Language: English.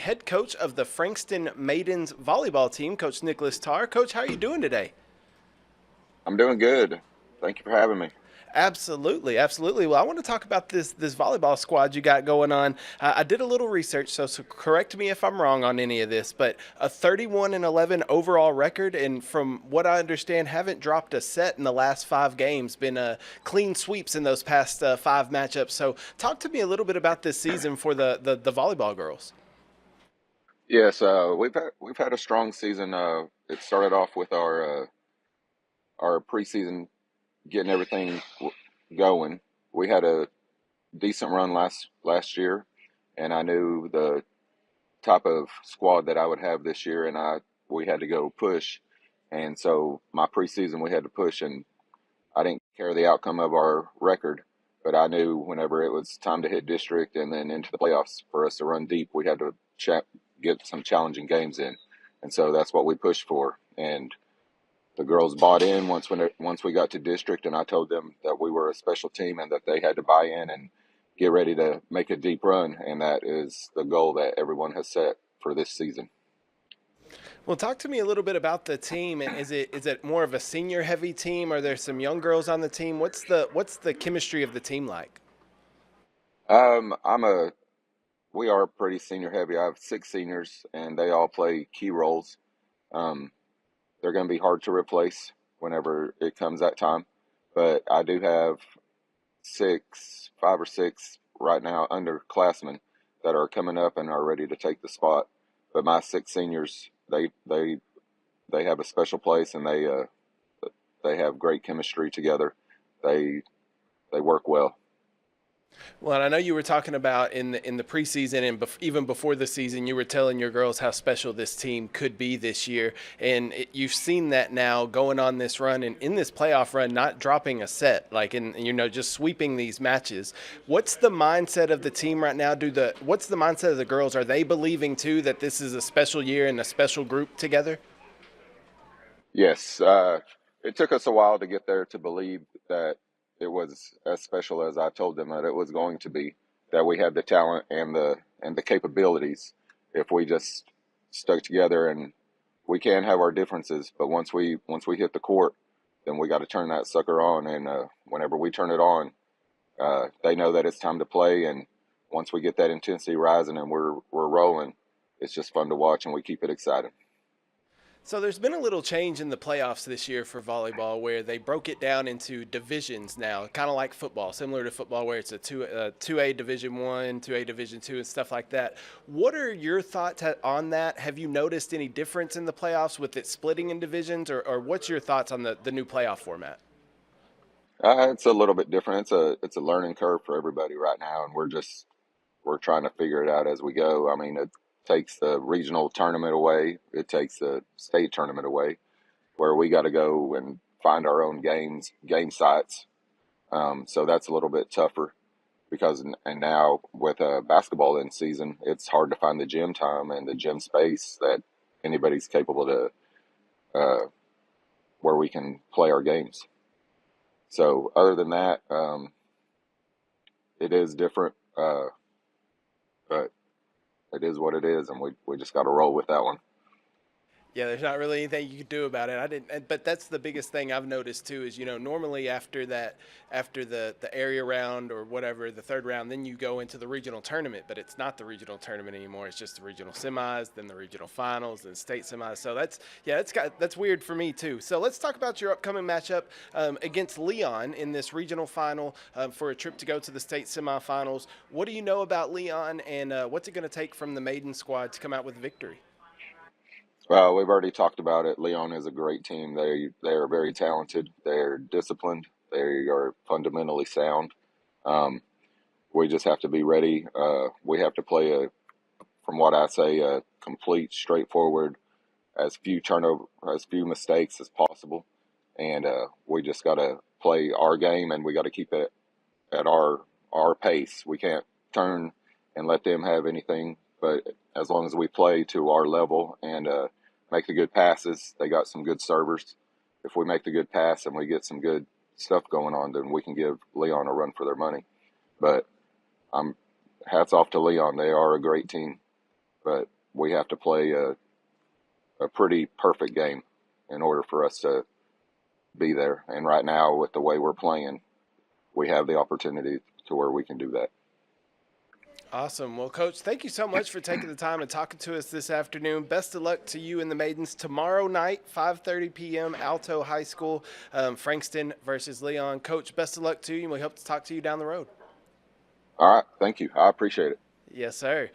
Head coach of the Frankston Maidens volleyball team, Coach Nicholas Tarr. Coach, how are you doing today? I'm doing good. Thank you for having me. Absolutely, absolutely. Well, I want to talk about this volleyball squad you got going on. I did a little research, so correct me if I'm wrong on any of this, but a 31-11 overall record, and from what I understand, haven't dropped a set in the last 5 games. Been clean sweeps in those past 5 matchups. So, talk to me a little bit about this season for the volleyball girls. Yes, we've had a strong season. It started off with our preseason getting everything going. We had a decent run last year, and I knew the type of squad that I would have this year, and I we had to go push. And so my preseason we had to push, and I didn't care the outcome of our record, but I knew whenever it was time to hit district and then into the playoffs for us to run deep, we had to get some challenging games in, and so that's what we pushed for. And the girls bought in once we got to district, and I told them that we were a special team and that they had to buy in and get ready to make a deep run, and that is the goal that everyone has set for this season. Well, talk to me a little bit about the team. And is it more of a senior heavy team? Are there some young girls on the team? What's the chemistry of the team like? I'm a We are pretty senior heavy. I have six seniors, and they all play key roles. Um, they're going to be hard to replace whenever it comes that time. But I do have five or six right now underclassmen that are coming up and are ready to take the spot. But my six seniors, they have a special place, and they have great chemistry together. They they work well. Well, and I know you were talking about in the preseason and even before the season, you were telling your girls how special this team could be this year, and you've seen that now going on this run and in this playoff run, not dropping a set, like in just sweeping these matches. What's the mindset of the team right now? What's the mindset of the girls? Are they believing too that this is a special year and a special group together? Yes, it took us a while to get there to believe that it was as special as I told them that it was going to be. That we had the talent and the capabilities if we just stuck together. And we can have our differences, but once we hit the court, then we got to turn that sucker on. And whenever we turn it on, they know that it's time to play. And once we get that intensity rising and we're rolling, it's just fun to watch, and we keep it exciting. So there's been a little change in the playoffs this year for volleyball, where they broke it down into divisions now, kind of like football, similar to football, where it's a two A Division One, 2A Division Two, and stuff like that. What are your thoughts on that? Have you noticed any difference in the playoffs with it splitting in divisions, or what's your thoughts on the new playoff format? It's a little bit different. It's a learning curve for everybody right now, and we're trying to figure it out as we go. I mean, it takes the regional tournament away. It takes the state tournament away, where we got to go and find our own game sites. So that's a little bit tougher because, and now with basketball in season, it's hard to find the gym time and the gym space that anybody's capable to where we can play our games. So other than that, it is different, but it is what it is, and we just got to roll with that one. Yeah, there's not really anything you can do about it. I didn't, but that's the biggest thing I've noticed too. Is normally after that, after the area round or whatever, the third round, then you go into the regional tournament. But it's not the regional tournament anymore. It's just the regional semis, then the regional finals, then state semis. So that's weird for me too. So let's talk about your upcoming matchup against Leon in this regional final for a trip to go to the state semifinals. What do you know about Leon, and what's it going to take from the maiden squad to come out with victory? Well, we've already talked about it. Leon is a great team. They are very talented. They're disciplined. They are fundamentally sound. Um, we just have to be ready. We have to play from what I say, a complete, straightforward, as few mistakes as possible, and we just got to play our game, and we got to keep it at our pace. We can't turn and let them have anything. But as long as we play to our level and make the good passes, they got some good servers. If we make the good pass and we get some good stuff going on, then we can give Leon a run for their money. But I'm hats off to Leon. They are a great team. but we have to play a pretty perfect game in order for us to be there. And right now, with the way we're playing, we have the opportunity to where we can do that. Awesome. Well, Coach, thank you so much for taking the time and talking to us this afternoon. Best of luck to you and the Maidens tomorrow night, 5:30 p.m., Alto High School, Frankston versus Leon. Coach, best of luck to you, and we hope to talk to you down the road. All right. Thank you. I appreciate it. Yes, sir.